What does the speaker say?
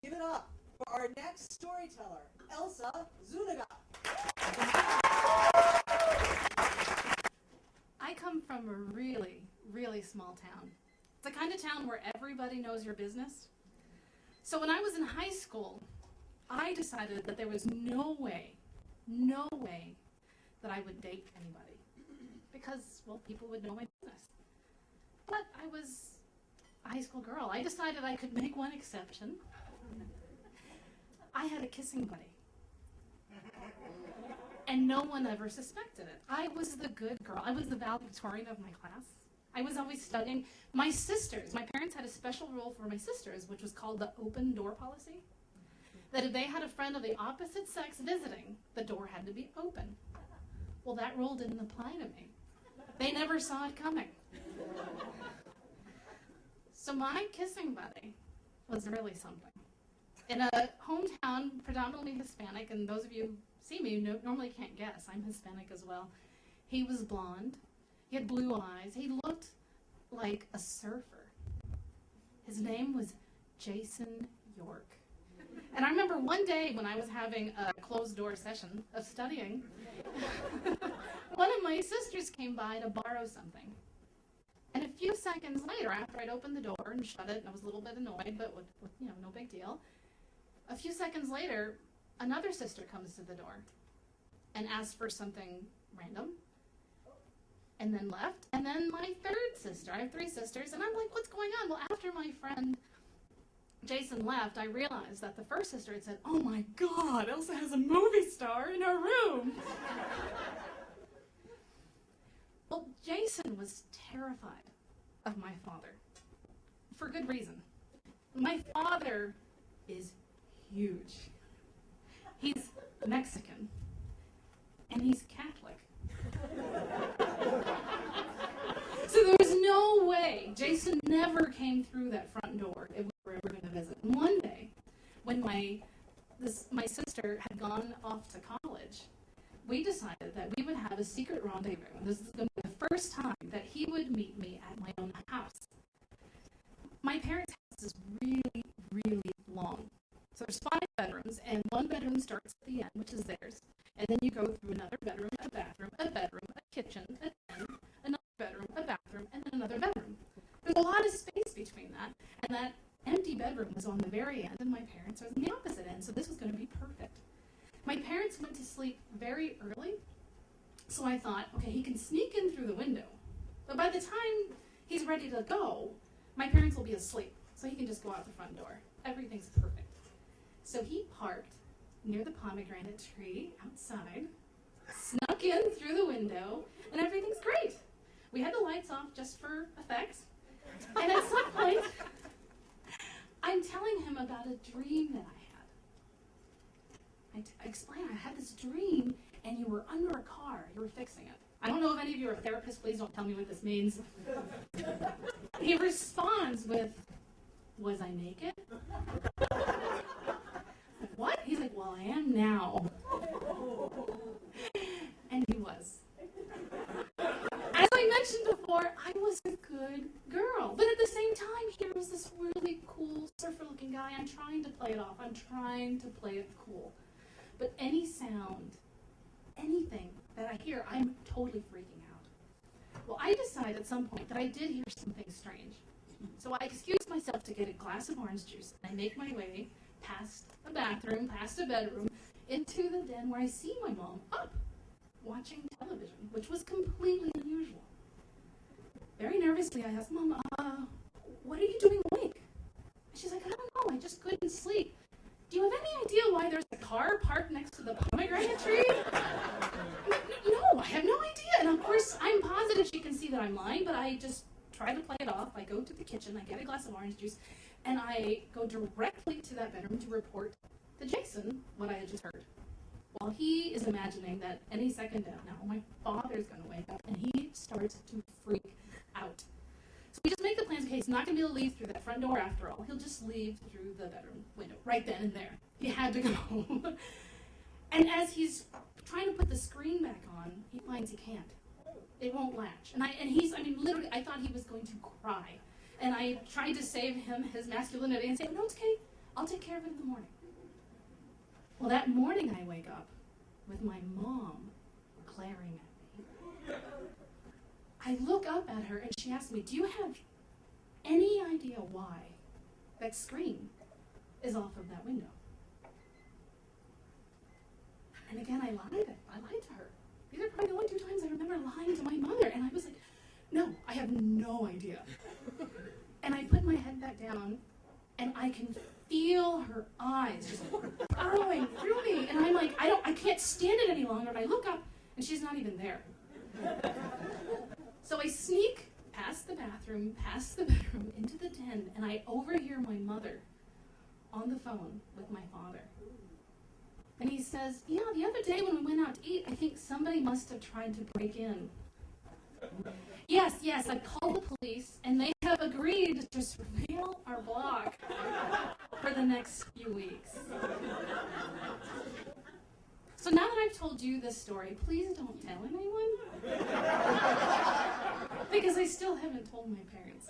Give it up for our next storyteller, Elsa Zuniga. I come from a really, really small town. It's the kind of town where everybody knows your business. So when I was in high school, I decided that there was no way that I would date anybody because, well, people would know my business. But I was a high school girl. I decided I could make one exception. I had a kissing buddy. And no one ever suspected it. I was the good girl. I was the valedictorian of my class. I was always studying. My sisters, my parents had a special rule for my sisters, which was called the open door policy. That if they had a friend of the opposite sex visiting, the door had to be open. Well, that rule didn't apply to me. They never saw it coming. So my kissing buddy was really something. In a hometown predominantly Hispanic, and those of you who see me normally can't guess, I'm Hispanic as well. He was blonde. He had blue eyes. He looked like a surfer. His name was Jason York. And I remember one day when I was having a closed-door session of studying, one of my sisters came by to borrow something. And a few seconds later, after I'd opened the door and shut it, and I was a little bit annoyed, but with no big deal, a few seconds later, another sister comes to the door and asks for something random, and then left. And then my third sister, I have three sisters, and I'm like, what's going on? Well, after my friend Jason left, I realized that the first sister had said, oh my God, Elsa has a movie star in her room. Well, Jason was terrified of my father, for good reason. My father is huge. He's Mexican, and he's Catholic. So there was no way. Jason never came through that front door if we were ever going to visit. One day, when my sister had gone off to college, we decided that we would have a secret rendezvous. This is going to be the first time that he would meet me at my own house. My parents' house is really, really long. So there's 5 bedrooms, and one bedroom starts at the end, which is theirs. And then you go through another bedroom, a bathroom, a kitchen, a den, another bedroom, a bathroom, and then another bedroom. There's a lot of space between that, and that empty bedroom was on the very end, and my parents were on the opposite end, so this was going to be perfect. My parents went to sleep very early, so I thought, okay, he can sneak in through the window, but by the time he's ready to go, my parents will be asleep, so he can just go out the front door. Everything's perfect. So he parked near the pomegranate tree outside, snuck in through the window, and everything's great. We had the lights off just for effect, and at some point, I'm telling him about a dream that I had. I explained I had this dream, and you were under a car. You were fixing it. I don't know if any of you are therapists. Please don't tell me what this means. He responds with, was I naked? What? He's like, well, I am now. And he was. As I mentioned before, I was a good girl. But at the same time, here was this really cool surfer-looking guy. I'm trying to play it off. I'm trying to play it cool. But any sound, anything that I hear, I'm totally freaking out. Well, I decided at some point that I did hear something strange. So I excused myself to get a glass of orange juice, and I make my way past a bathroom, past a bedroom, into the den where I see my mom up, watching television, which was completely unusual. Very nervously, I asked, Mom, what are you doing awake? And she's like, I don't know, I just couldn't sleep. Do you have any idea why there's a car parked next to the pomegranate tree? No, I have no idea. And of course, I'm positive she can see that I'm lying, but I just try to play it off. I go to the kitchen, I get a glass of orange juice, and I go directly to that bedroom to report to Jason what I had just heard. While he is imagining that any second now, my father's going to wake up, and he starts to freak out. So we just make the plans, okay, he's not going to be able to leave through that front door after all. He'll just leave through the bedroom window, right then and there. He had to go. And as he's trying to put the screen back on, he finds he can't. It won't latch. And literally, I thought he was going to cry. And I tried to save him his masculinity and say, no, it's okay. I'll take care of it in the morning. Well, that morning I wake up with my mom glaring at me. I look up at her and she asks me, do you have any idea why that screen is off of that window? And again, I lied to her. These are probably the only 2 times I remember lying to my mother. And I was like, no, I have no idea. And I put my head back down, and I can feel her eyes just burrowing through me. And I'm like, I can't stand it any longer. And I look up, and she's not even there. So I sneak past the bathroom, past the bedroom, into the den, and I overhear my mother on the phone with my father. And he says, yeah, the other day when we went out to eat, I think somebody must have tried to break in. Yes, I called the police, and they have agreed to surveil our block for the next few weeks. So now that I've told you this story, please don't tell anyone. Because I still haven't told my parents.